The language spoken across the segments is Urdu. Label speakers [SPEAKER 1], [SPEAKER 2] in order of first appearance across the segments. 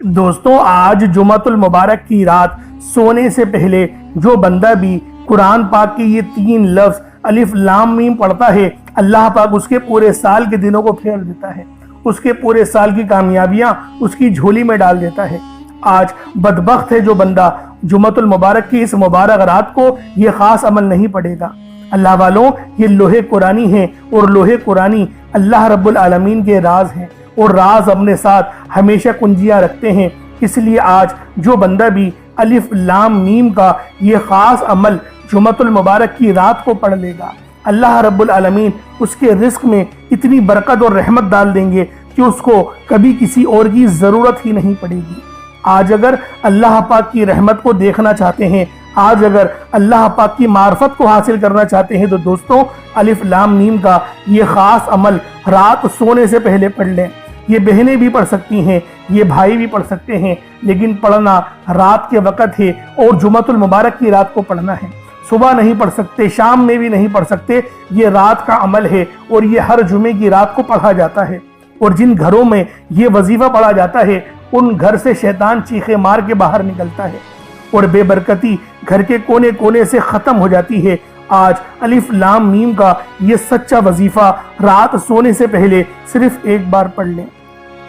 [SPEAKER 1] دوستوں، آج جمعۃ المبارک کی رات سونے سے پہلے جو بندہ بھی قرآن پاک کے یہ 3 لفظ الف لام میم پڑھتا ہے، اللہ پاک اس کے پورے سال کے دنوں کو پھیر دیتا ہے، اس کے پورے سال کی کامیابیاں اس کی جھولی میں ڈال دیتا ہے۔ آج بدبخت ہے جو بندہ جمعۃ المبارک کی اس مبارک رات کو یہ خاص عمل نہیں پڑھے گا۔ اللہ والوں، یہ لوح قرآنی ہیں اور لوح قرآنی اللہ رب العالمین کے راز ہیں، اور راز اپنے ساتھ ہمیشہ کنجیاں رکھتے ہیں۔ اس لیے آج جو بندہ بھی الف لام میم کا یہ خاص عمل جمعۃ المبارک کی رات کو پڑھ لے گا، اللہ رب العالمین اس کے رزق میں اتنی برکت اور رحمت ڈال دیں گے کہ اس کو کبھی کسی اور کی ضرورت ہی نہیں پڑے گی۔ آج اگر اللہ پاک کی رحمت کو دیکھنا چاہتے ہیں، آج اگر اللہ پاک کی معرفت کو حاصل کرنا چاہتے ہیں، تو دوستوں الف لام میم کا یہ خاص عمل رات سونے سے پہلے پڑھ لیں۔ یہ بہنیں بھی پڑھ سکتی ہیں، یہ بھائی بھی پڑھ سکتے ہیں، لیکن پڑھنا رات کے وقت ہے اور جمعۃ المبارک کی رات کو پڑھنا ہے۔ صبح نہیں پڑھ سکتے، شام میں بھی نہیں پڑھ سکتے، یہ رات کا عمل ہے اور یہ ہر جمعے کی رات کو پڑھا جاتا ہے۔ اور جن گھروں میں یہ وظیفہ پڑھا جاتا ہے، ان گھر سے شیطان چیخے مار کے باہر نکلتا ہے اور بے برکتی گھر کے کونے کونے سے ختم ہو جاتی ہے۔ آج الف لام میم کا یہ سچا وظیفہ رات سونے سے پہلے صرف ایک بار پڑھ لیں۔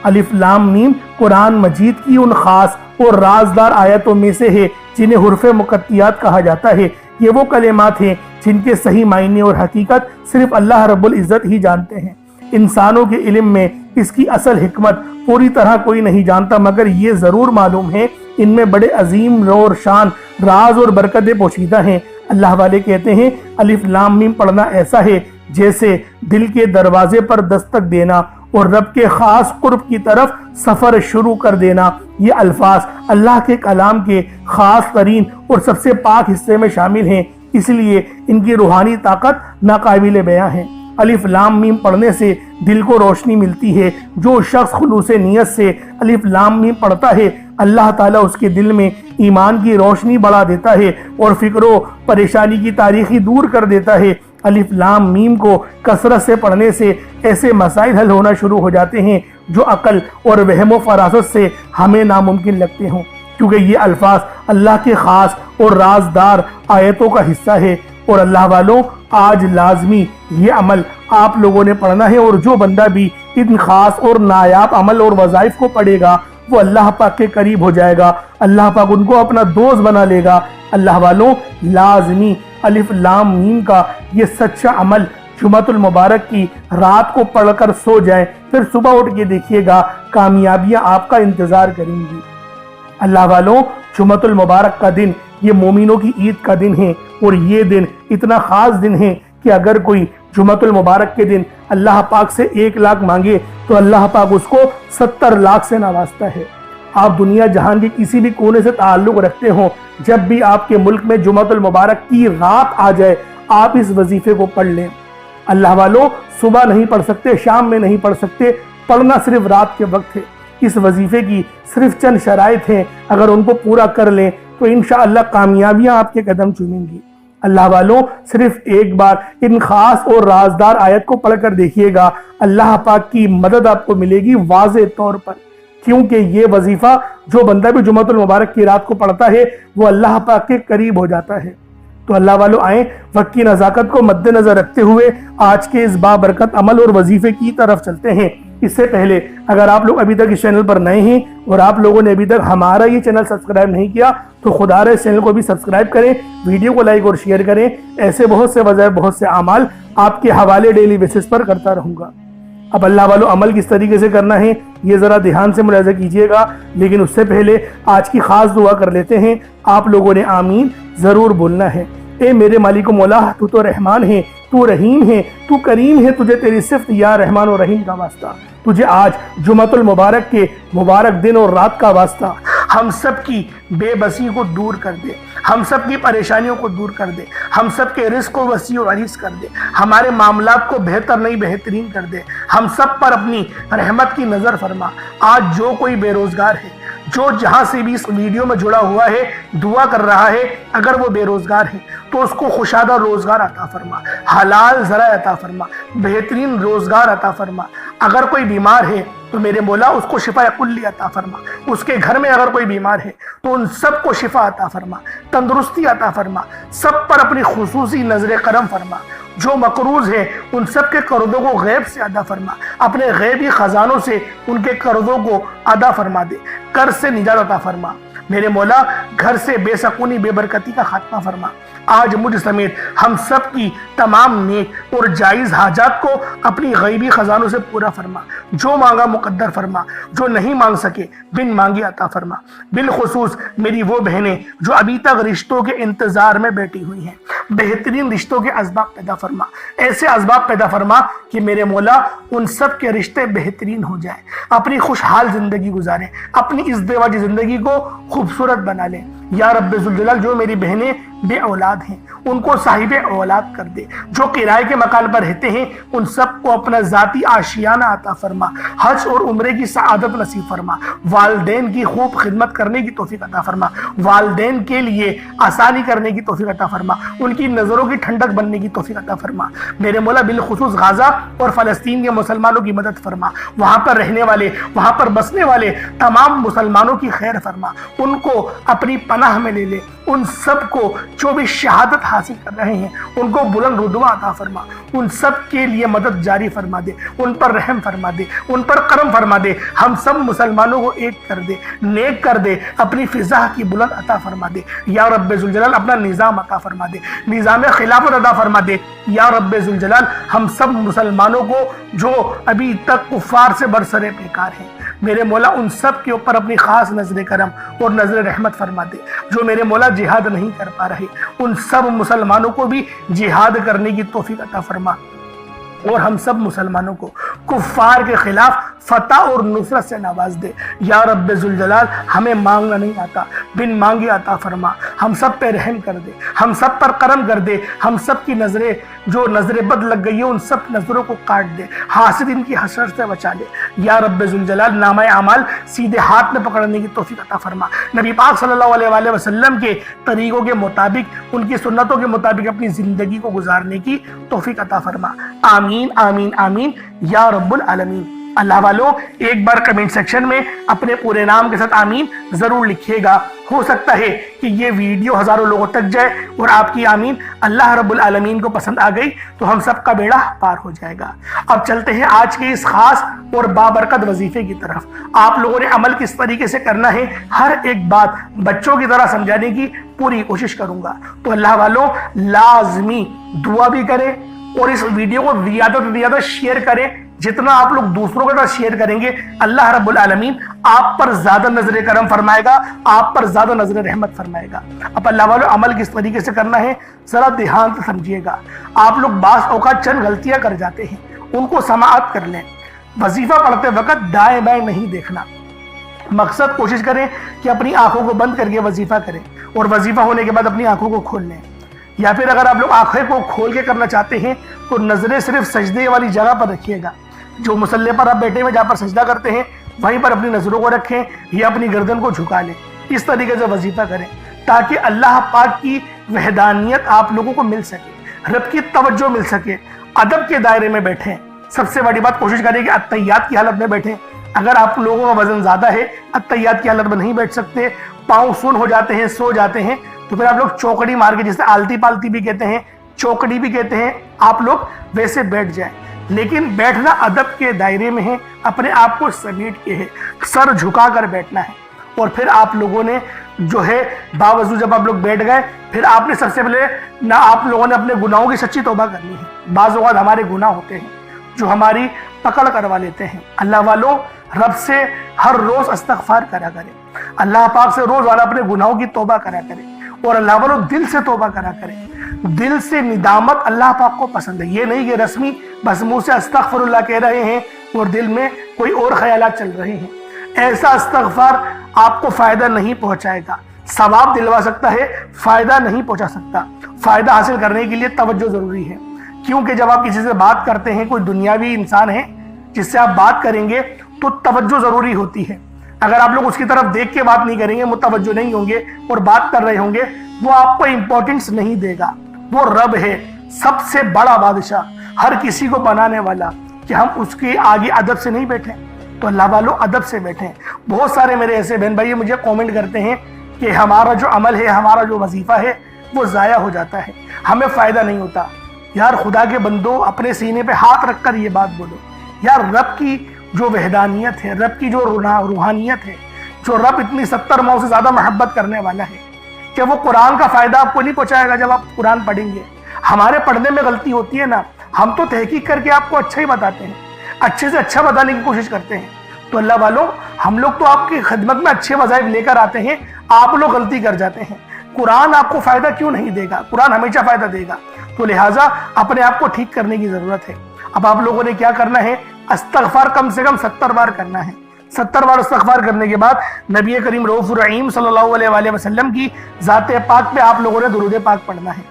[SPEAKER 1] الف لام میم قرآن مجید کی ان خاص اور رازدار آیتوں میں سے ہے جنہیں حروف مقطعات کہا جاتا ہے۔ یہ وہ کلمات ہیں جن کے صحیح معنی اور حقیقت صرف اللہ رب العزت ہی جانتے ہیں۔ انسانوں کے علم میں اس کی اصل حکمت پوری طرح کوئی نہیں جانتا، مگر یہ ضرور معلوم ہے ان میں بڑے عظیم اور شان راز اور برکتیں پوشیدہ ہیں۔ اللہ والے کہتے ہیں الف لام میم پڑھنا ایسا ہے جیسے دل کے دروازے پر دستک دینا اور رب کے خاص قرب کی طرف سفر شروع کر دینا۔ یہ الفاظ اللہ کے کلام کے خاص ترین اور سب سے پاک حصے میں شامل ہیں، اس لیے ان کی روحانی طاقت ناقابل بیاں ہے۔ الف لام میم پڑھنے سے دل کو روشنی ملتی ہے۔ جو شخص خلوص نیت سے الف لام میم پڑھتا ہے، اللہ تعالیٰ اس کے دل میں ایمان کی روشنی بڑھا دیتا ہے اور فکر و پریشانی کی تاریکی دور کر دیتا ہے۔ الف لام میم کو کثرت سے پڑھنے سے ایسے مسائل حل ہونا شروع ہو جاتے ہیں جو عقل اور وہم و فراست سے ہمیں ناممکن لگتے ہوں، کیونکہ یہ الفاظ اللہ کے خاص اور رازدار آیتوں کا حصہ ہے۔ اور اللہ والوں، آج لازمی یہ عمل آپ لوگوں نے پڑھنا ہے، اور جو بندہ بھی ان خاص اور نایاب عمل اور وظائف کو پڑھے گا وہ اللہ پاک کے قریب ہو جائے گا، اللہ پاک ان کو اپنا دوست بنا لے گا۔ اللہ والوں، لازمی الف لام میم کا یہ سچا عمل جمعۃ المبارک کی رات کو پڑھ کر سو جائیں، پھر صبح اٹھ کے دیکھیے گا کامیابیاں آپ کا انتظار کریں گی۔ اللہ والوں، جمعۃ المبارک کا دن یہ مومنوں کی عید کا دن ہے، اور یہ دن اتنا خاص دن ہے کہ اگر کوئی جمعۃ المبارک کے دن اللہ پاک سے 1 لاکھ مانگے تو اللہ پاک اس کو 70 لاکھ سے نوازتا ہے۔ آپ دنیا جہان کے کسی بھی کونے سے تعلق رکھتے ہوں، جب بھی آپ کے ملک میں جمعۃ المبارک کی رات آ جائے آپ اس وظیفے کو پڑھ لیں۔ اللہ والوں، صبح نہیں پڑھ سکتے، شام میں نہیں پڑھ سکتے، پڑھنا صرف رات کے وقت ہے۔ اس وظیفے کی صرف چند شرائط ہیں، اگر ان کو پورا کر لیں تو انشاءاللہ کامیابیاں آپ کے قدم چومیں گی۔ اللہ والوں، صرف ایک بار ان خاص اور رازدار آیت کو پڑھ کر دیکھیے گا، اللہ پاک کی مدد آپ کو ملے گی واضح طور پر، کیونکہ یہ وظیفہ جو بندہ بھی جمعۃ المبارک کی رات کو پڑھتا ہے وہ اللہ پاک کے قریب ہو جاتا ہے۔ تو اللہ والوں، آئیں وقت کی نزاکت کو مد نظر رکھتے ہوئے آج کے اس بابرکت عمل اور وظیفے کی طرف چلتے ہیں۔ اس سے پہلے اگر آپ لوگ ابھی تک اس چینل پر نئے ہیں اور آپ لوگوں نے ابھی تک ہمارا یہ چینل سبسکرائب نہیں کیا تو خدا رے اس چینل کو بھی سبسکرائب کریں، ویڈیو کو لائک اور شیئر کریں۔ ایسے بہت سے وظائف، بہت سے اعمال آپ کے حوالے ڈیلی بیسس پر کرتا رہوں گا۔ اب اللہ والوں، عمل کس طریقے سے کرنا ہے یہ ذرا دھیان سے ملاحظہ کیجئے گا، لیکن اس سے پہلے آج کی خاص دعا کر لیتے ہیں۔ آپ لوگوں نے آمین ضرور بولنا ہے۔ اے میرے مالک و مولا، تو تو رحمان ہے، تو رحیم ہے، تو کریم ہے، تجھے تیری صفت یا رحمان و رحیم کا واسطہ، تجھے آج جمعۃ المبارک کے مبارک دن اور رات کا واسطہ، ہم سب کی بے بسی کو دور کر دے، ہم سب کی پریشانیوں کو دور کر دے، ہم سب کے رزق کو وسیع و عریض کر دے، ہمارے معاملات کو بہتر نہیں بہترین کر دے، ہم سب پر اپنی رحمت کی نظر فرما۔ آج جو کوئی بے روزگار ہے، جو جہاں سے بھی اس ویڈیو میں جڑا ہوا ہے دعا کر رہا ہے، اگر وہ بے روزگار ہے تو اس کو خوشادہ روزگار عطا فرما، حلال ذرائع عطا فرما، بہترین روزگار عطا فرما۔ اگر کوئی بیمار ہے تو میرے مولا اس کو شفا کلی عطا فرما. اس کے گھر میں اگر کوئی بیمار ہے تو ان سب کو شفا عطا فرما, تندرستی عطا فرما, سب پر اپنی خصوصی نظر کرم فرما. جو مقروض ہے ان سب کے قرضوں کو غیب سے ادا فرما, اپنے غیبی خزانوں سے ان کے قرضوں کو ادا فرما دے, قرض سے نجات عطا فرما. میرے مولا گھر سے بے سکونی بے برکتی کا خاتمہ فرما. آج مجھ سمیت ہم سب کی تمام نیک اور جائز حاجات کو اپنی غیبی خزانوں سے پورا فرما. جو مانگا مقدر فرما, جو نہیں مانگ سکے بن مانگے عطا فرما. بالخصوص میری وہ بہنیں جو ابھی تک رشتوں کے انتظار میں بیٹھی ہوئی ہیں, بہترین رشتوں کے اسباب پیدا فرما. ایسے اسباب پیدا فرما کہ میرے مولا ان سب کے رشتے بہترین ہو جائیں, اپنی خوشحال زندگی گزاریں, اپنی ازدواجی زندگی کو خوبصورت بنا لیں. یا رب ذوالجلال جو میری بہنیں بے اولاد ہیں ان کو صاحب اولاد کر دے. جو کرائے کے مکان پر رہتے ہیں ان سب کو اپنا ذاتی آشیانہ عطا فرما. حج اور عمرے کی سعادت نصیب فرما. والدین کی خوب خدمت کرنے کی توفیق عطا فرما. والدین کے لیے آسانی کرنے کی توفیق عطا فرما. ان کی نظروں کی ٹھنڈک بننے کی توفیق عطا فرما. میرے مولا بالخصوص غزہ اور فلسطین کے مسلمانوں کی مدد فرما. وہاں پر رہنے والے, وہاں پر بسنے والے تمام مسلمانوں کی خیر فرما. ان کو اپنی پناہ میں لے لے. ان سب کو جو بھی شہادت حاصل کر رہے ہیں ان کو بلند رتبہ عطا فرما. ان سب کے لیے مدد جاری فرما دے, ان پر رحم فرما دے, ان پر کرم فرما دے. ہم سب مسلمانوں کو ایک کر دے, نیک کر دے, اپنی فضا کی بلند عطا فرما دے. یا رب ذوالجلال اپنا نظام عطا فرما دے, نظام خلافت عطا فرما دے. یا رب ذوالجلال ہم سب مسلمانوں کو جو ابھی تک کفار سے برسر پیکار ہیں میرے مولا ان سب کے اوپر اپنی خاص نظر کرم اور نظر رحمت فرما دے. جو میرے مولا جہاد نہیں کر پا رہے ان سب مسلمانوں کو بھی جہاد کرنے کی توفیق عطا فرما. اور ہم سب مسلمانوں کو کفار کے خلاف فتح اور نصرت سے نواز دے. یا رب ذوالجلال ہمیں مانگنا نہیں آتا, بن مانگے عطا فرما. ہم سب پہ رحم کر دے, ہم سب پر کرم کر دے. ہم سب کی نظریں جو نظر بد لگ گئی ہے ان سب نظروں کو کاٹ دے, حاسد ان کی حسرت سے بچا لے. یا رب ذوالجلال نامہ اعمال سیدھے ہاتھ میں پکڑنے کی توفیق عطا فرما. نبی پاک صلی اللہ علیہ وآلہ وسلم کے طریقوں کے مطابق, ان کی سنتوں کے مطابق اپنی زندگی کو گزارنے کی توفیق عطا فرما. آمین آمین آمین یا رب العالمین. اللہ والو ایک بار کمنٹ سیکشن میں اپنے پورے نام کے ساتھ آمین ضرور لکھیے گا. ہو سکتا ہے کہ یہ ویڈیو ہزاروں لوگوں تک جائے اور آپ کی آمین اللہ رب العالمین کو پسند آ گئی تو ہم سب کا بیڑا پار ہو جائے گا. اب چلتے ہیں آج کے اس خاص اور بابرکت وظیفے کی طرف. آپ لوگوں نے عمل کس طریقے سے کرنا ہے ہر ایک بات بچوں کی طرح سمجھانے کی پوری کوشش کروں گا. تو اللہ والوں لازمی دعا بھی کریں اور اس ویڈیو کو زیادہ سے زیادہ شیئر کریں. جتنا آپ لوگ دوسروں کے ساتھ شیئر کریں گے اللہ رب العالمین آپ پر زیادہ نظر کرم فرمائے گا, آپ پر زیادہ نظر رحمت فرمائے گا. اب اللہ والوں عمل کس طریقے سے کرنا ہے ذرا دھیان سے سمجھیے گا. آپ لوگ بعض اوقات چند غلطیاں کر جاتے ہیں, ان کو سماعت کر لیں. وظیفہ پڑھتے وقت دائیں بائیں نہیں دیکھنا. مقصد کوشش کریں کہ اپنی آنکھوں کو بند کر کے وظیفہ کریں اور وظیفہ ہونے کے بعد اپنی آنکھوں کو کھول لیں. یا پھر اگر آپ لوگ آنکھیں کو کھول کے کرنا چاہتے ہیں تو نظریں صرف سجدے والی جگہ پر رکھیے گا. جو مصلی پر آپ بیٹھے ہوئے جہاں پر سجدہ کرتے ہیں وہیں پر اپنی نظروں کو رکھیں یا اپنی گردن کو جھکا لیں. اس طریقے سے وظیفہ کریں تاکہ اللہ پاک کی وحدانیت آپ لوگوں کو مل سکے, رب کی توجہ مل سکے. ادب کے دائرے میں بیٹھیں. سب سے بڑی بات کوشش کریں کہ اتحیات کی حالت میں بیٹھیں. اگر آپ لوگوں کا وزن زیادہ ہے اتحیات کی حالت میں نہیں بیٹھ سکتے, پاؤں سن ہو جاتے ہیں, سو جاتے ہیں, تو پھر آپ لوگ چوکڑی مار کے, جسے آلتی پالتی بھی کہتے ہیں, چوکڑی بھی کہتے ہیں, آپ لوگ ویسے بیٹھ جائیں. لیکن بیٹھنا ادب کے دائرے میں ہے, اپنے آپ کو سمیٹ کے ہے, سر جھکا کر بیٹھنا ہے. اور پھر آپ لوگوں نے جو ہے باوضو جب آپ لوگ بیٹھ گئے پھر آپ نے سب سے پہلے نہ آپ لوگوں نے اپنے گناہوں کی سچی توبہ کرنی ہے. بعض اوقات ہمارے گناہ ہوتے ہیں جو ہماری پکڑ کروا لیتے ہیں. اللہ والوں رب سے ہر روز استغفار کرا کریں. اللہ پاک سے روزانہ اپنے گناہوں کی توبہ کرا کریں. اور اللہ والوں دل سے توبہ کرا کریں. دل سے ندامت اللہ پاک کو پسند ہے. یہ نہیں کہ رسمی بس منہ سے استغفر اللہ کہہ رہے ہیں اور دل میں کوئی اور خیالات چل رہے ہیں. ایسا استغفار آپ کو فائدہ نہیں پہنچائے گا. ثواب دلوا سکتا ہے, فائدہ نہیں پہنچا سکتا. فائدہ حاصل کرنے کے لیے توجہ ضروری ہے. کیونکہ جب آپ کسی سے بات کرتے ہیں, کوئی دنیاوی انسان ہے جس سے آپ بات کریں گے تو توجہ ضروری ہوتی ہے. اگر آپ لوگ اس کی طرف دیکھ کے بات نہیں کریں گے, متوجہ نہیں ہوں گے اور بات کر رہے ہوں گے, وہ آپ کو امپورٹنس نہیں دے گا. وہ رب ہے, سب سے بڑا بادشاہ, ہر کسی کو بنانے والا, کہ ہم اس کے آگے ادب سے نہیں بیٹھیں. تو اللہ والوں ادب سے بیٹھیں۔ بہت سارے میرے ایسے بہن بھائی مجھے کومنٹ کرتے ہیں کہ ہمارا جو عمل ہے، ہمارا جو وظیفہ ہے وہ ضائع ہو جاتا ہے، ہمیں فائدہ نہیں ہوتا۔ یار خدا کے بندو، اپنے سینے پہ ہاتھ رکھ کر یہ بات بولو، یار رب کی جو وحدانیت ہے، رب کی جو روحانیت ہے، جو رب اتنی 70 ماؤں سے زیادہ محبت کرنے والا ہے، کہ وہ قرآن کا فائدہ آپ کو نہیں پہنچائے گا جب آپ قرآن پڑھیں گے؟ ہمارے پڑھنے میں غلطی ہوتی ہے نا، ہم تو تحقیق کر کے آپ کو اچھا ہی بتاتے ہیں، اچھے سے اچھا بتانے کی کوشش کرتے ہیں۔ تو اللہ والوں، ہم لوگ تو آپ کی خدمت میں اچھے وظائف لے کر آتے ہیں، آپ لوگ غلطی کر جاتے ہیں۔ قرآن آپ کو فائدہ کیوں نہیں دے گا؟ قرآن ہمیشہ فائدہ دے گا۔ تو لہٰذا اپنے آپ کو ٹھیک کرنے کی ضرورت ہے۔ اب آپ لوگوں نے کیا کرنا ہے؟ استغفار کم سے کم 70 بار کرنا ہے۔ 70 بار استغفار کرنے کے بعد نبی کریم رؤوف الرحیم صلی اللہ علیہ وآلہ وسلم کی ذات پاک پہ آپ لوگوں نے درود پاک پڑھنا ہے۔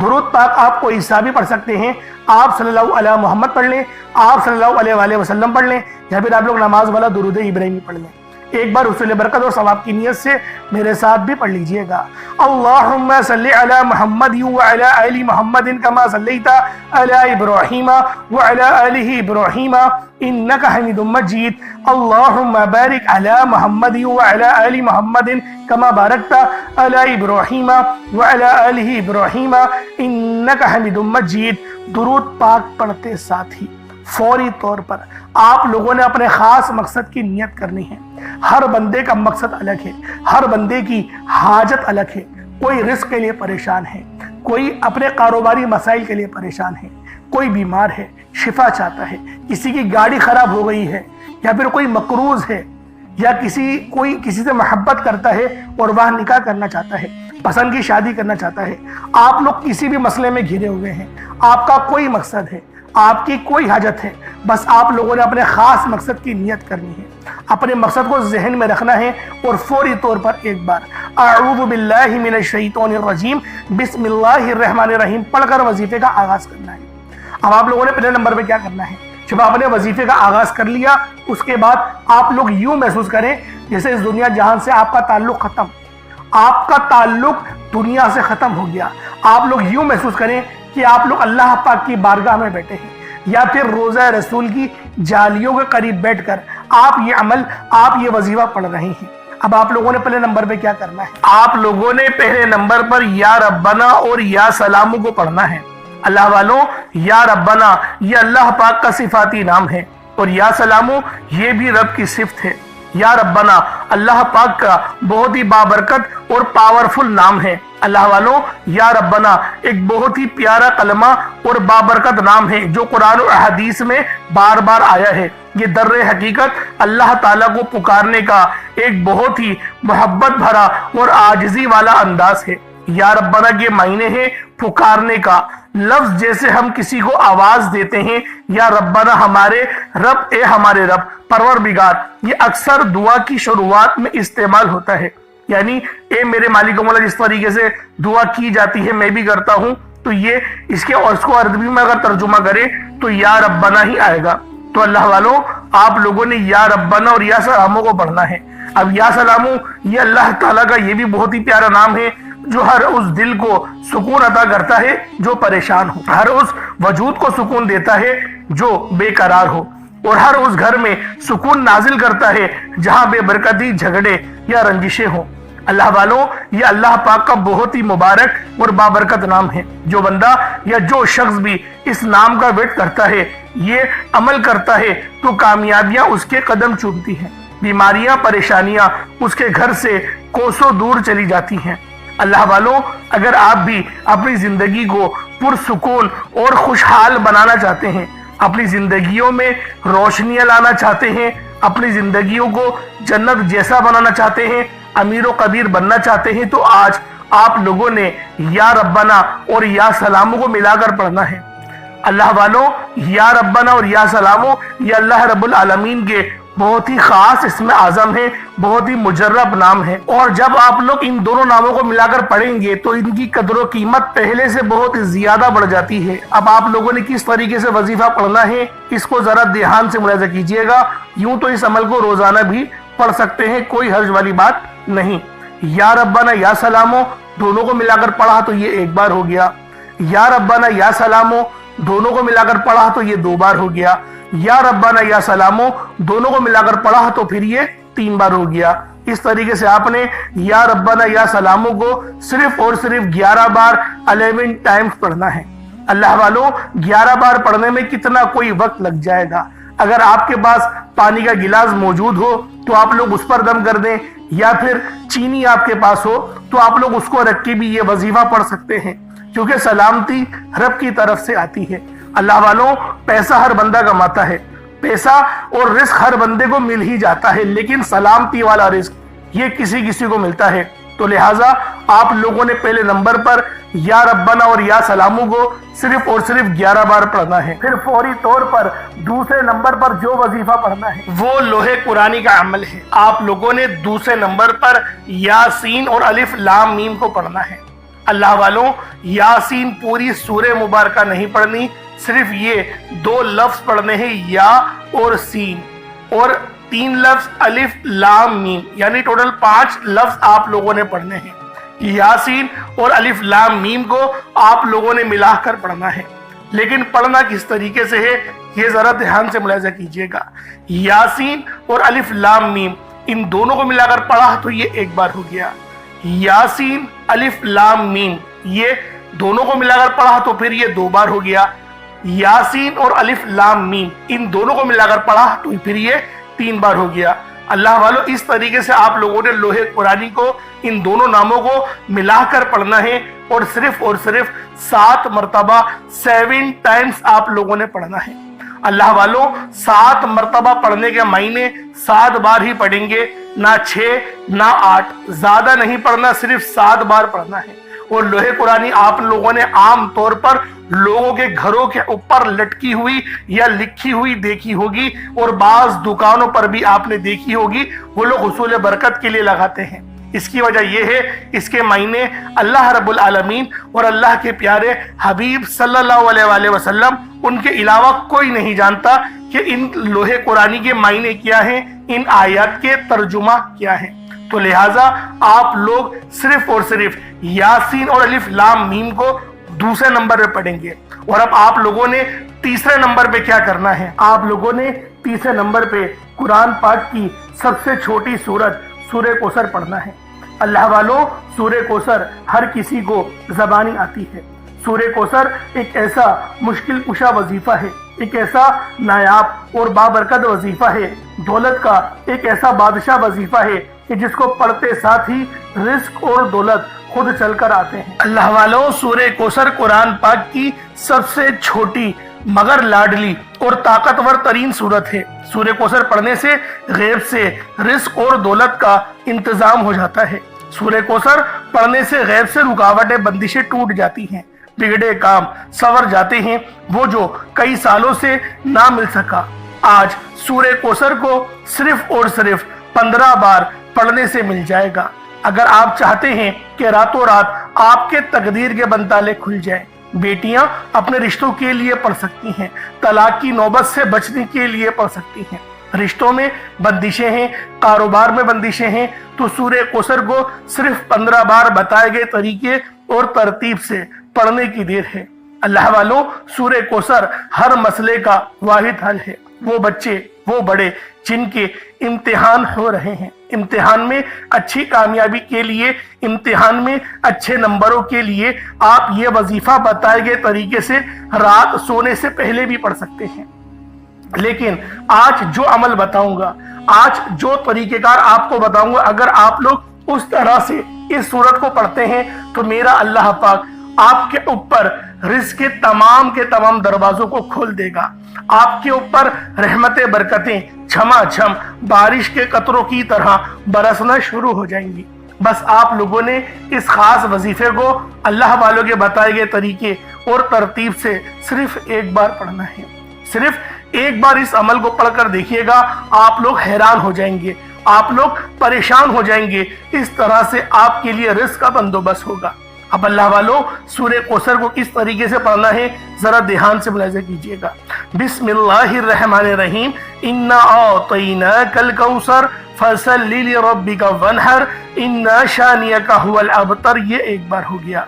[SPEAKER 1] درود پاک آپ کو عیسیٰ بھی پڑھ سکتے ہیں، آپ صلی اللہ علیہ محمد پڑھ لیں، آپ صلی اللہ علیہ وآلہ وسلم پڑھ لیں، یا پھر آپ لوگ نماز والا درود ابراہیمی پڑھ لیں۔ ایک بار حصول برکت اور ثواب کی نیت سے میرے ساتھ بھی پڑھ لیجئے گا۔ اللہم صلی علی محمد وعلی آل محمد کما صلیت علی ابراہیم وعلی آل ابراہیم انک حمید مجید۔ اللہم بارک علی محمد وعلی آل محمد کما بارکت علی ابراہیم وعلی آل ابراہیم انک حمید مجید۔ درود پاک پڑھتے ساتھ ہی فوری طور پر آپ لوگوں نے اپنے خاص مقصد کی نیت کرنی ہے۔ ہر بندے کا مقصد الگ ہے، ہر بندے کی حاجت الگ ہے۔ کوئی رزق کے لیے پریشان ہے، کوئی اپنے کاروباری مسائل کے لیے پریشان ہے، کوئی بیمار ہے شفا چاہتا ہے، کسی کی گاڑی خراب ہو گئی ہے، یا پھر کوئی مقروض ہے، یا کوئی کسی سے محبت کرتا ہے اور وہ نکاح کرنا چاہتا ہے، پسند کی شادی کرنا چاہتا ہے۔ آپ لوگ کسی بھی مسئلے میں گھرے ہوئے ہیں، آپ کا کوئی مقصد ہے، آپ کی کوئی حاجت ہے، بس آپ لوگوں نے اپنے خاص مقصد کی نیت کرنی ہے، اپنے مقصد کو ذہن میں رکھنا ہے، اور فوری طور پر ایک بار اعوذ باللہ من الشیطان الرجیم بسم اللہ الرحمن الرحیم پڑھ کر وظیفے کا آغاز کرنا ہے۔ اب آپ لوگوں نے پہلے نمبر پہ کیا کرنا ہے؟ جب آپ نے وظیفے کا آغاز کر لیا، اس کے بعد آپ لوگ یوں محسوس کریں جیسے اس دنیا جہان سے آپ کا تعلق ختم، آپ کا تعلق دنیا سے ختم ہو گیا۔ آپ لوگ یوں محسوس کریں کہ آپ لوگ اللہ پاک کی بارگاہ میں بیٹھے ہیں، یا پھر روضہ رسول کی جالیوں کے قریب بیٹھ کر آپ یہ عمل، آپ یہ وظیفہ پڑھ رہے ہیں۔ اب آپ لوگوں نے پہلے نمبر پہ کیا کرنا ہے؟ آپ لوگوں نے پہلے نمبر پر یا ربنا اور یا سلامو کو پڑھنا ہے۔ اللہ والوں، یا ربنا یہ اللہ پاک کا صفاتی نام ہے، اور یا سلامو یہ بھی رب کی صفت ہے۔ یا ربنا اللہ پاک کا بہت ہی بابرکت اور پاورفل نام ہے۔ اللہ والوں، یا ربنا ایک بہت ہی پیارا کلمہ اور بابرکت نام ہے جو قرآن و حدیث میں بار بار آیا ہے۔ یہ در حقیقت اللہ تعالیٰ کو پکارنے کا ایک بہت ہی محبت بھرا اور عاجزی والا انداز ہے۔ یا ربنا کے معنی ہے پکارنے کا، لفظ جیسے ہم کسی کو آواز دیتے ہیں، یا ربنا ہمارے رب، اے ہمارے رب، پروردگار، یہ اکثر دعا کی شروعات میں استعمال ہوتا ہے۔ یعنی اے میرے مالک و مولا جس طریقے سے دعا کی جاتی ہے میں بھی کرتا ہوں، تو یہ اس کو عربی میں اگر ترجمہ کرے تو یا ربنا ہی آئے گا۔ تو اللہ والوں، آپ لوگوں نے یا ربنا اور یا سلامو کو پڑھنا ہے۔ اب یا سلامو یہ اللہ تعالیٰ کا یہ بھی بہت ہی پیارا نام ہے جو ہر اس دل کو سکون عطا کرتا ہے جو پریشان ہو، ہر اس وجود کو سکون دیتا ہے جو بے قرار ہو، اور ہر اس گھر میں سکون نازل کرتا ہے جہاں بے برکتی، جھگڑے یا رنجشیں ہوں۔ اللہ والوں، یہ اللہ پاک کا بہت ہی مبارک اور بابرکت نام ہے۔ جو بندہ یا جو شخص بھی اس نام کا ورد کرتا ہے، یہ عمل کرتا ہے، تو کامیابیاں اس کے قدم چومتی ہیں، بیماریاں، پریشانیاں اس کے گھر سے کوسوں دور چلی جاتی ہیں۔ اللہ والوں، اگر آپ بھی اپنی زندگی کو پرسکون اور خوشحال بنانا چاہتے ہیں، اپنی زندگیوں میں روشنیاں لانا چاہتے ہیں، اپنی زندگیوں کو جنت جیسا بنانا چاہتے ہیں، امیر و کبیر بننا چاہتے ہیں، تو آج آپ لوگوں نے یا ربنا اور یا سلامو کو ملا کر پڑھنا ہے۔ اللہ والوں، یا ربنا اور یا سلامو یہ اللہ رب العالمین کے بہت ہی خاص اسم اعظم ہے، بہت ہی مجرب نام ہے، اور جب آپ لوگ ان دونوں ناموں کو ملا کر پڑھیں گے تو ان کی قدر و قیمت پہلے سے بہت ہی زیادہ بڑھ جاتی ہے۔ اب آپ لوگوں نے کس طریقے سے وظیفہ پڑھنا ہے اس کو ذرا دھیان سے ملاحظہ کیجئے گا۔ یوں تو اس عمل کو روزانہ بھی پڑھ سکتے ہیں، کوئی حرج والی بات نہیں۔ یا ربنا یا سلامو دونوں کو ملا کر پڑھا تو یہ ایک بار ہو گیا، یا ربنا یا سلامو دونوں کو ملا کر پڑھا تو یہ 2 بار ہو گیا، یا ربنا یا سلامو دونوں کو ملا کر پڑھا تو پھر یہ 3 بار ہو گیا۔ اس طریقے سے آپ نے یا ربنا یا سلامو کو صرف اور صرف 11 بار 11 ٹائمز پڑھنا ہے۔ اللہ والوں 11 بار پڑھنے میں کتنا کوئی وقت لگ جائے گا۔ اگر آپ کے پاس پانی کا گلاس موجود ہو تو آپ لوگ اس پر دم کر دیں، یا پھر چینی آپ کے پاس ہو تو آپ لوگ اس کو رکھ کے بھی یہ وظیفہ پڑھ سکتے ہیں، کیونکہ سلامتی رب کی طرف سے آتی ہے۔ اللہ والوں پیسہ ہر بندہ کماتا ہے، پیسہ اور رزق ہر بندے کو مل ہی جاتا ہے، لیکن سلامتی والا رزق یہ کسی کو ملتا ہے۔ تو لہٰذا آپ لوگوں نے پہلے نمبر پر یا ربنا اور یا سلامو کو صرف اور صرف 11 بار پڑھنا ہے۔ پھر فوری طور پر دوسرے نمبر پر جو وظیفہ پڑھنا ہے وہ لوح قرآنی کا عمل ہے۔ آپ لوگوں نے دوسرے نمبر پر یاسین اور الف لام میم کو پڑھنا ہے۔ اللہ والوں یاسین پوری سورہ مبارکہ نہیں پڑھنی، صرف یہ 2 لفظ پڑھنے ہیں، یا اور سین، اور 3 لفظ الف لام میم، یعنی ٹوٹل 5 لفظ آپ لوگوں نے پڑھنے ہیں۔ یاسین اور الف لام میم کو آپ لوگوں نے ملا کر پڑھنا ہے، لیکن پڑھنا کس طریقے سے ہے یہ ذرا دھیان سے ملاحظہ کیجئے گا۔ یاسین اور الف لام میم ان دونوں کو ملا کر پڑھا تو یہ 1 بار ہو گیا۔ یاسین الف لام میم یہ دونوں کو ملا کر پڑھا تو پھر یہ 2 بار ہو گیا۔ یاسین اور الف لام میم ان دونوں کو ملا کر پڑھا تو پھر یہ 3 بار ہو گیا۔ اللہ والوں اس طریقے سے آپ لوگوں نے لوح قرآنی کو ان دونوں ناموں کو ملا کر پڑھنا ہے، اور صرف 7 مرتبہ 7 ٹائمز آپ لوگوں نے پڑھنا ہے۔ اللہ والوں 7 مرتبہ پڑھنے کے معنی 7 بار ہی پڑھیں گے، نہ 6 نہ 8، زیادہ نہیں پڑھنا، صرف 7 بار پڑھنا ہے۔ اور لوح قرآنی آپ لوگوں نے عام طور پر لوگوں کے گھروں کے اوپر لٹکی ہوئی یا لکھی ہوئی دیکھی ہوگی، اور بعض دکانوں پر بھی آپ نے دیکھی ہوگی، وہ لوگ حصول برکت کے لیے لگاتے ہیں۔ اس کی وجہ یہ ہے اس کے معنی اللہ رب العالمین اور اللہ کے پیارے حبیب صلی اللہ علیہ وآلہ وسلم ان کے علاوہ کوئی نہیں جانتا کہ ان لوح قرآنی کے معنی کیا ہیں، ان آیات کے ترجمہ کیا ہیں۔ تو لہٰذا آپ لوگ صرف اور صرف یاسین اور الف لام میم کو دوسرے نمبر پہ پڑھیں گے۔ اور اب آپ لوگوں نے تیسرے نمبر پہ کیا کرنا ہے؟ آپ لوگوں نے تیسرے نمبر پہ قرآن پاک کی سب سے چھوٹی سورت سورہ کوثر پڑھنا ہے۔ اللہ والوں سورہ کوثر ہر کسی کو زبانی آتی ہے۔ سورہ کوثر ایک ایسا مشکل کشا وظیفہ ہے، ایک ایسا نایاب اور بابرکت وظیفہ ہے، دولت کا ایک ایسا بادشاہ وظیفہ ہے کہ جس کو پڑھتے ساتھ ہی رزق اور دولت خود چل کر آتے ہیں۔ اللہ والوں سورہ کوثر قرآن پاک کی سب سے چھوٹی مگر لاڈلی اور طاقتور ترین صورت ہے۔ سورہ کوثر پڑھنے سے غیب سے رزق اور دولت کا انتظام ہو جاتا ہے۔ سورہ کوثر پڑھنے سے غیب سے رکاوٹیں بندشیں ٹوٹ جاتی ہیں، بگڑے کام سنور جاتے ہیں، وہ جو کئی سالوں سے نہ مل سکا آج سورہ کوثر کو صرف اور صرف 15 بار پڑھنے سے مل جائے گا۔ اگر آپ چاہتے ہیں کہ راتوں رات آپ کے تقدیر کے بنتالے کھل جائیں، بیٹیاں اپنے رشتوں کے لیے پڑھ سکتی ہیں، طلاق کی نوبت سے بچنے کے لیے پڑھ سکتی ہیں، رشتوں میں بندشیں ہیں، کاروبار میں بندشیں ہیں، تو سورہ کوثر کو صرف 15 بار بتائے گئے طریقے اور ترتیب سے پڑھنے کی دیر ہے۔ اللہ والوں سورہ کوثر ہر مسئلے کا واحد حل ہے۔ وہ بچے وہ بڑے جن کے امتحان ہو رہے ہیں، امتحان میں اچھی کامیابی کے لیے، امتحان میں اچھے نمبروں کے لیے آپ یہ وظیفہ بتائے گئے طریقے سے رات سونے سے پہلے بھی پڑھ سکتے ہیں۔ لیکن آج جو عمل بتاؤں گا، آج جو طریقہ کار آپ کو بتاؤں گا، اگر آپ لوگ اس طرح سے اس سورت کو پڑھتے ہیں تو میرا اللہ پاک آپ کے اوپر رزق کے تمام دروازوں کو کھول دے گا۔ آپ کے اوپر رحمت برکتیں جھما جھم بارش کے قطروں کی طرح برسنا شروع ہو جائیں گی۔ بس آپ لوگوں نے اس خاص وظیفے کو اللہ والوں کے بتائے گئے طریقے اور ترتیب سے صرف 1 بار پڑھنا ہے۔ صرف 1 بار اس عمل کو پڑھ کر دیکھیے گا، آپ لوگ حیران ہو جائیں گے، آپ لوگ پریشان ہو جائیں گے، اس طرح سے آپ کے لیے رزق کا بندوبست ہوگا۔ اب اللہ والوں سورہ کوثر کو کس طریقے سے پڑھنا ہے ذرا دھیان سے ملاحظہ کیجئے گا۔ بسم اللہ الرحمن الرحیم، انا اعطیناک الکوثر فصل لربک وانحر ان شانئک هو الابتر، یہ 1 بار ہو گیا۔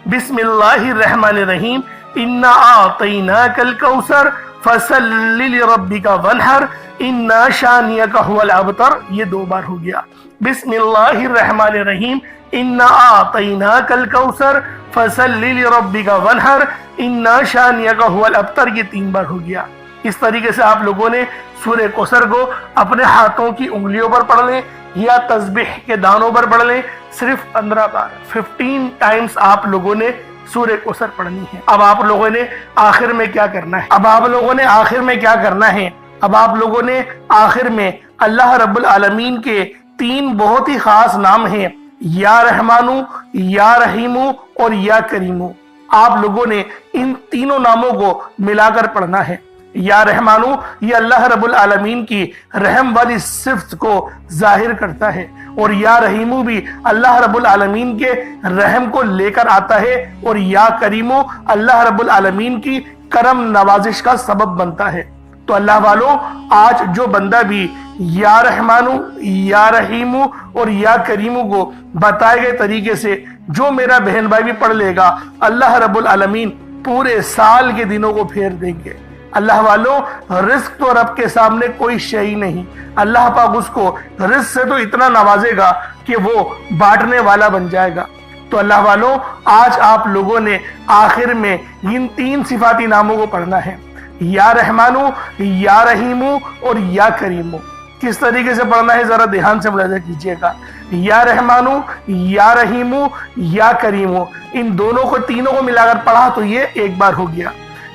[SPEAKER 1] بسم اللہ الرحمن الرحیم، انا اعطیناک الکوثر فصلی لربک وانحر ان شانئک هو الابتر، یہ 2 بار ہو گیا۔ بسم اللہ الرحمن الرحیم انا اعطیناک الکوثر فصلی لربک وانحر ان شانئک هو الابتر، یہ 3 بار ہو گیا۔ اس طریقے سے آپ لوگوں نے سورہ کوثر کو اپنے ہاتھوں کی انگلیوں پر پڑھ لیں یا تسبیح کے دانوں پر پڑھ لیں، صرف 15 بار 15 ٹائمز آپ لوگوں نے سورہ کوثر پڑھنی ہے۔ اب آپ لوگوں نے آخر میں کیا کرنا ہے؟ اب آپ لوگوں نے آخر میں اللہ رب العالمین کے 3 بہت ہی خاص نام ہیں، یا رحمانو، یا رحیمو اور یا کریمو۔ آپ لوگوں نے ان تینوں ناموں کو ملا کر پڑھنا ہے۔ یا رحمانو یہ اللہ رب العالمین کی رحم والی صفت کو ظاہر کرتا ہے، اور یا رحیمو بھی اللہ رب العالمین کے رحم کو لے کر آتا ہے، اور یا کریمو اللہ رب العالمین کی کرم نوازش کا سبب بنتا ہے۔ تو اللہ والوں، آج جو بندہ بھی یا رحمانو، یا رحیمو اور یا کریمو کو بتائے گئے طریقے سے جو میرا بہن بھائی بھی پڑھ لے گا، اللہ رب العالمین پورے سال کے دنوں کو پھیر دیں گے۔ اللہ والوں، رزق تو رب کے سامنے کوئی شے نہیں، اللہ پاک اس کو رزق سے تو اتنا نوازے گا کہ وہ بانٹنے والا بن جائے گا۔ تو اللہ والوں، آج آپ لوگوں نے آخر میں ان 3 صفاتی ناموں کو پڑھنا ہے، یا رحمانو، یا رحیمو اور یا کریمو۔ کس طریقے سے پڑھنا ہے ذرا دھیان سے ملاحظہ کیجئے گا۔ یا رحمانو، یا رحیمو، یا کریمو، ان دونوں کو تینوں کو ملا کر پڑھا تو یہ 1 بار ہو گیا۔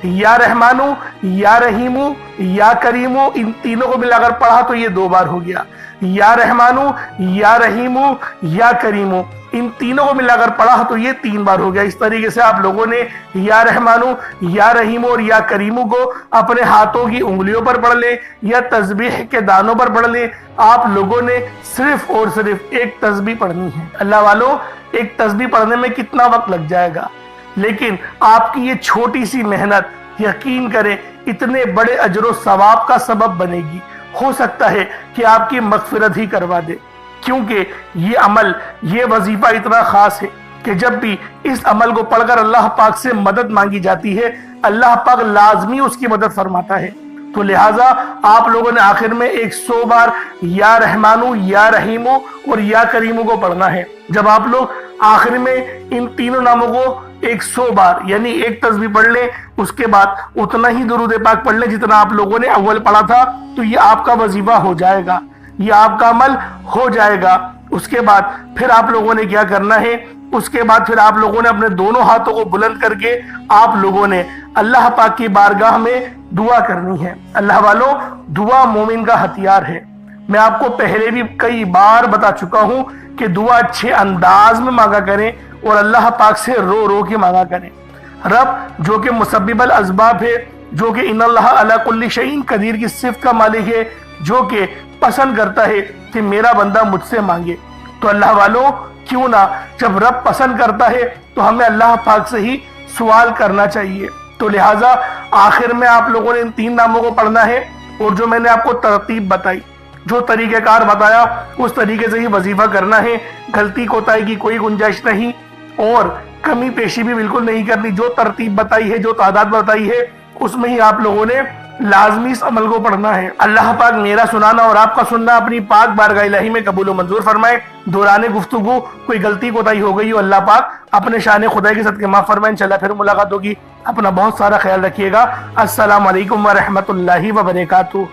[SPEAKER 1] یا رحمانو، یا رحیمو، یا کریمو، ان تینوں کو ملا کر پڑھا تو یہ 2 بار ہو گیا۔ یا رحمانو، یا رحیمو، یا کریمو، ان تینوں کو ملا کر پڑھا تو یہ 3 بار ہو گیا۔ اس طریقے سے آپ لوگوں نے یا رحمانو، یا رحیمو اور یا کریمو کو اپنے ہاتھوں کی انگلیوں پر پڑھ لیں یا تسبیح کے دانوں پر پڑھ لیں۔ آپ لوگوں نے صرف اور صرف 1 تسبیح پڑھنی ہے۔ اللہ والوں، 1 تسبیح پڑھنے میں کتنا وقت لگ جائے گا، لیکن آپ کی یہ چھوٹی سی محنت یقین کریں اتنے بڑے اجر و ثواب کا سبب بنے گی۔ ہو سکتا ہے کہ آپ کی مغفرت ہی کروا دے، کیونکہ یہ عمل، یہ وظیفہ اتنا خاص ہے کہ جب بھی اس عمل کو پڑھ کر اللہ پاک سے مدد مانگی جاتی ہے، اللہ پاک لازمی اس کی مدد فرماتا ہے۔ تو لہٰذا آپ لوگوں نے آخر میں 100 بار یا رحمانو، یا رحیمو اور یا کریمو کو پڑھنا ہے۔ جب آپ لوگ آخر میں ان تینوں ناموں کو 100 بار یعنی 1 تسبیح پڑھ لیں، اس کے بعد اتنا ہی درود پاک پڑھ لیں جتنا آپ لوگوں نے اول پڑھا تھا، تو یہ آپ کا وظیفہ ہو جائے گا، یہ آپ کا عمل ہو جائے گا۔ اس کے بعد پھر آپ لوگوں نے کیا کرنا ہے؟ اس کے بعد پھر آپ لوگوں نے اپنے دونوں ہاتھوں کو بلند کر کے آپ لوگوں نے اللہ پاک کی بارگاہ میں دعا کرنی ہے۔ اللہ والوں، دعا مومن کا ہتھیار ہے۔ میں آپ کو پہلے بھی کئی بار بتا چکا ہوں کہ دعا اچھے انداز میں مانگا کریں اور اللہ پاک سے رو رو کے مانگا کریں۔ رب جو کہ مسبب الاسباب ہے، جو کہ ان اللہ علی کل شیء قدیر کی صفت کا مالک ہے، جو کہ پسند کرتا ہے کہ میرا بندہ مجھ سے مانگے، تو اللہ والوں کیوں نہ جب رب پسند کرتا ہے تو ہمیں اللہ پاک سے ہی سوال کرنا چاہیے۔ تو لہٰذا آخر میں آپ لوگوں نے ان 3 ناموں کو پڑھنا ہے، اور جو میں نے آپ کو ترتیب بتائی، جو طریقہ کار بتایا، اس طریقے سے ہی وظیفہ کرنا ہے۔ غلطی کوتاہی کی کوئی گنجائش نہیں، اور کمی پیشی بھی بالکل نہیں کرنی۔ جو ترتیب بتائی ہے، جو تعداد بتائی ہے، اس میں ہی آپ لوگوں نے لازمی اس عمل کو پڑھنا ہے۔ اللہ پاک میرا سنانا اور آپ کا سننا اپنی پاک بارگاہ الہی میں قبول و منظور فرمائے۔ دوران گفتگو کوئی غلطی کوتاہی ہو گئی ہو، اللہ پاک اپنے شان خدائی کے صدقے معاف فرمائے۔ انشاءاللہ پھر ملاقات ہوگی۔ اپنا بہت سارا خیال رکھیے گا۔ السلام علیکم ورحمۃ اللہ وبرکاتہ۔